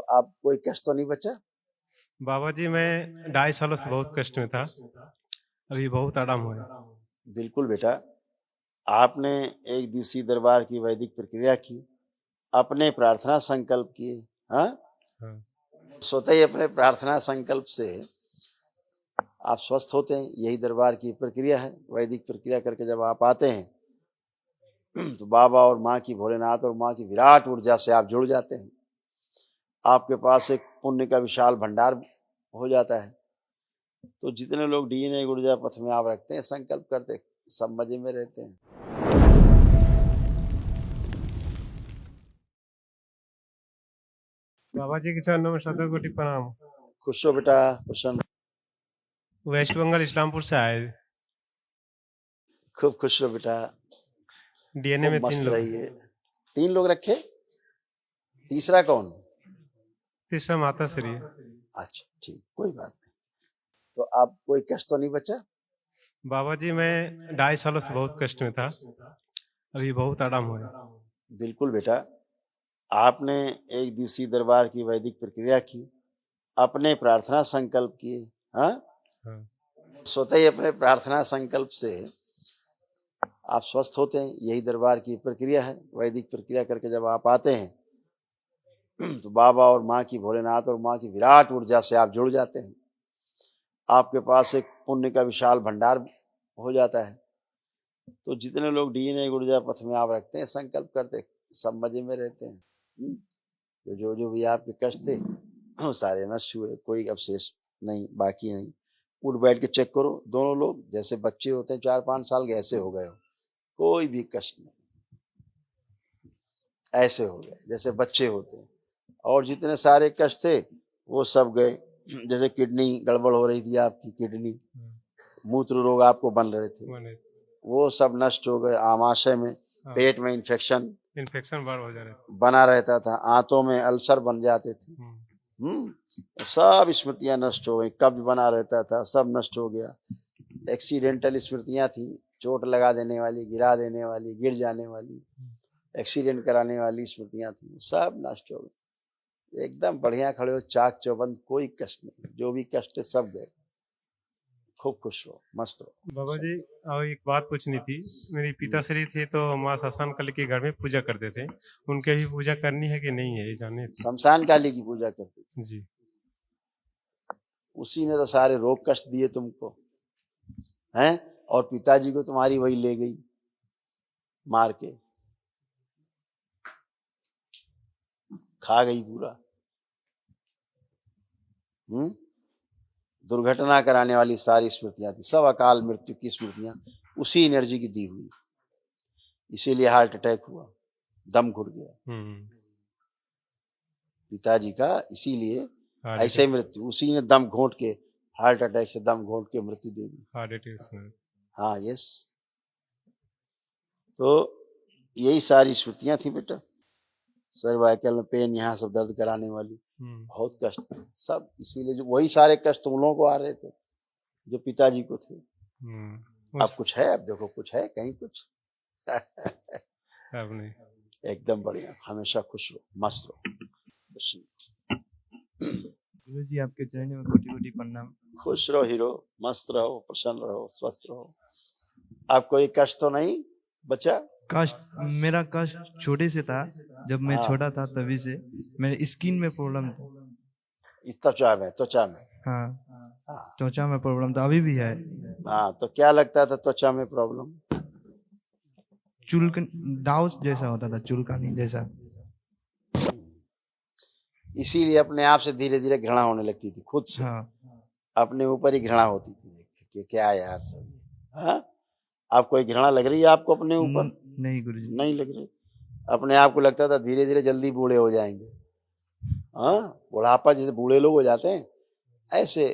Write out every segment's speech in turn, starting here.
आप कोई कष्ट तो नहीं बचा? बाबा जी मैं 2.5 सालों से बहुत कष्ट में था। अभी बहुत आराम हुआ है। बिल्कुल बेटा, आपने एक दिवसीय दरबार की वैदिक प्रक्रिया की, अपने प्रार्थना संकल्प किए। हाँ, हाँ। स्वतः ही अपने प्रार्थना संकल्प से आप स्वस्थ होते हैं। यही दरबार की प्रक्रिया है। वैदिक प्रक्रिया करके जब आप आते हैं तो बाबा और माँ की, भोलेनाथ और माँ की विराट ऊर्जा से आप जुड़ जाते हैं। आपके पास एक पुण्य का विशाल भंडार हो जाता है। तो जितने लोग डीएनए ऊर्जा पथ में आप रखते हैं, संकल्प करते, सब मजे में रहते हैं। बाबा जी के चरणों में शतकोटि कोटि प्रणाम। खुश हो बेटा, प्रसन्न, वेस्ट बंगाल इस्लामपुर से आए। खूब खुश हो बेटा, डीएनए में खूब 3 मस्त लोग। रहिए। 3 लोग रखे, तीसरा कौन? तीसरा माता श्री। अच्छा ठीक, कोई बात नहीं। तो आप कोई कष्ट तो नहीं बचा? बाबा जी मैं 2.5 सालों से बहुत कष्ट में था। अभी बहुत आराम हुआ है। बिल्कुल बेटा, आपने एक दिवसीय दरबार की वैदिक प्रक्रिया की, अपने प्रार्थना संकल्प किए। हाँ, हाँ। स्वतः ही अपने प्रार्थना संकल्प से आप स्वस्थ होते हैं। यही दरबार की प्रक्रिया है। वैदिक प्रक्रिया करके जब आप आते हैं तो बाबा और माँ की, भोलेनाथ और माँ की विराट ऊर्जा से आप जुड़ जाते हैं। आपके पास एक पुण्य का विशाल भंडार हो जाता है। तो जितने लोग डीएनए ऊर्जा पथ में आप रखते हैं, संकल्प करते, सब मजे में रहते हैं। जो भी आपके कष्ट थे वो सारे नष्ट हुए, कोई अवशेष नहीं, बाकी नहीं। उठ बैठ के चेक करो, दोनों लोग जैसे बच्चे होते हैं 4-5 साल के, ऐसे हो गए हो, कोई भी कष्ट नहीं, ऐसे हो गए जैसे बच्चे होते हैं। और जितने सारे कष्ट थे वो सब गए। जैसे किडनी गड़बड़ हो रही थी, आपकी किडनी, मूत्र रोग आपको बन रहे थे, वो सब नष्ट हो गए। आमाशय में, पेट में इन्फेक्शन बार हो जा रहा है। बना रहता था, आंतों में अल्सर बन जाते थे। सब स्मृतियां नष्ट हो गई। कब्ज बना रहता था, सब नष्ट हो गया। एक्सीडेंटल स्मृतियां थी, चोट लगा देने वाली, गिरा देने वाली, गिर जाने वाली, एक्सीडेंट कराने वाली स्मृतियां थी, सब नष्ट हो गई। एकदम बढ़िया खड़े हो, चाक चौबंद, कोई कष्ट नहीं। जो भी कष्ट थे सब गए। खूब खुश रहो, मस्त रहो। बाबा जी और एक बात पूछनी थी। मेरे पिताश्री थे तो माँ शमशान काली के घर में पूजा करते थे। उनके भी पूजा करनी है कि नहीं है, ये जानने थी। शमशान काली की पूजा करते जी। उसी ने तो सारे रोग कष्ट दिए तुमको, हैं? और पिताजी को तुम्हारी वही ले गई मार के, खा गई पूरा। दुर्घटना कराने वाली सारी स्मृतियां थी, सब अकाल मृत्यु की स्मृतियां उसी एनर्जी की दी हुई। इसीलिए हार्ट अटैक हुआ, दम घुट गया पिताजी का। इसीलिए ऐसे मृत्यु, उसी ने दम घोंट के, हार्ट अटैक से दम घोंट के मृत्यु दे दी। Heart attack. हाँ, यस। तो यही सारी स्मृतियां थी बेटा। सर्वाइकल में पेन, यहाँ सब दर्द कराने वाली, बहुत कष्ट थे सब। इसीलिए जो वही सारे कष्ट तुम लोगों को आ रहे थे जो पिताजी को थे। अब कुछ है? अब देखो कुछ है कहीं कुछ? अब नहीं। एकदम बढ़िया, हमेशा खुश रहो, मस्त रहो। गुरु जी आपके चरणों में कोटि कोटि प्रणाम। खुश रहो हीरो, मस्त रहो, प्रसन्न रहो, स्वस्थ रहो। आपको कोई कष्ट तो नहीं बचा? कष्ट, मेरा कष्ट छोटे से था। जब मैं छोटा था तभी से मेरे स्किन में प्रॉब्लम था। त्वचा में? हाँ, त्वचा में प्रॉब्लम था, अभी भी है। हाँ, तो क्या लगता था त्वचा में प्रॉब्लम? चुलकन दाव जैसा होता था, चुलकानी जैसा। इसीलिए अपने आप से धीरे धीरे घृणा होने लगती थी खुद से। हाँ, अपने ऊपर ही घृणा होती थी कि क्या यार सब। हाँ, आप कोई घृणा लग रही है आपको अपने ऊपर? नहीं गुरुजी, नहीं लग रही। अपने आप को लगता था धीरे धीरे जल्दी बूढ़े हो जाएंगे। हाँ, बुढ़ापा जैसे बूढ़े लोग हो जाते हैं, ऐसे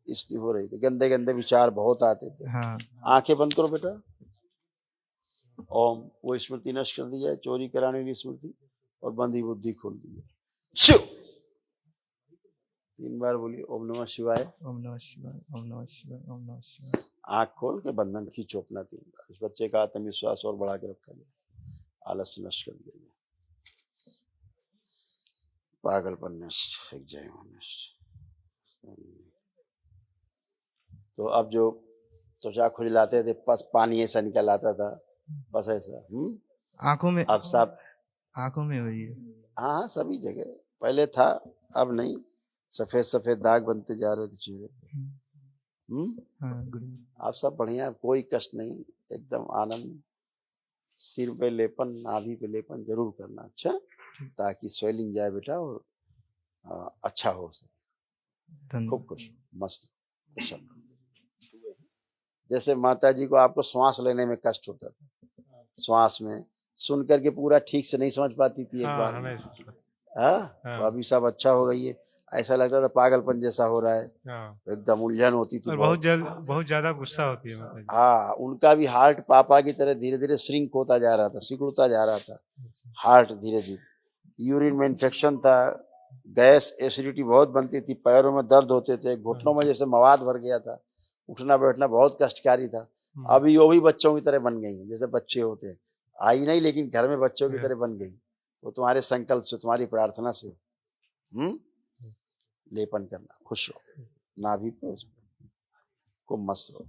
स्थिति हो रही थी। गंदे गंदे विचार बहुत आते थे। हाँ। आंखें बंद करो बेटा। ओम, वो स्मृति नष्ट कर दी जाए, चोरी कराने की स्मृति, और बंदी बुद्धि खोल दी जाए। शिव 3 बार बोलिए, ओम नमः शिवाय, ओम नमः शिवाय, ओम नमः शिवाय, ओम नमः शिवाय। आंख खोल के बंधन खींचो अपना 3 बार। इस बच्चे का आत्मविश्वास और बढ़ा के रखा जाए, आलस्य नष्ट कर दिया जाए। पागलपन नष्ट, एक जय हो नष्ट। तो अब जो त्वचा खुजलाते थे, बस पानी ऐसा निकल आता था, बस ऐसा। आंखों में, अब सब, आंखों में हुई है। हाँ हाँ, सभी जगह पहले था, अब नहीं। सफेद सफेद दाग बनते जा रहे थे चेहरे पे। हाँ गुरुजी। अब सब बढ़िया, कोई कष्ट नहीं, एकदम आनंद। सिर पे लेपन, नाभि पे लेपन जरूर करना, अच्छा, ताकि स्वेलिंग जाए बेटा और अच्छा हो सके। खूब धन्यवाद। खुश, मस्त, कुशल। जैसे माता जी को आपको श्वास लेने में कष्ट होता था, श्वास में सुन करके पूरा ठीक से नहीं समझ पाती थी एक बार में, हाँ, तो अभी सब अच्छा हो गई है। ऐसा लगता था पागलपन जैसा हो रहा है, एकदम उलझन होती थी और बहुत। बहुत ज्यादा गुस्सा होती है माता जी। हाँ, उनका भी हार्ट पापा की तरह धीरे धीरे श्रिंक होता जा रहा था, सिकुड़ता जा रहा था हार्ट धीरे धीरे। यूरिन में इन्फेक्शन था, गैस एसिडिटी बहुत बनती थी, पैरों में दर्द होते थे, घुटनों में जैसे मवाद भर गया था, उठना बैठना बहुत कष्टकारी था। अभी वो भी बच्चों की तरह बन गई है, जैसे बच्चे होते हैं, आई नहीं लेकिन घर में बच्चों की तरह बन गई। वो तुम्हारे संकल्प से, तुम्हारी प्रार्थना से। लेपन करना, खुश हो, नाभि पे खूब मस्त हो।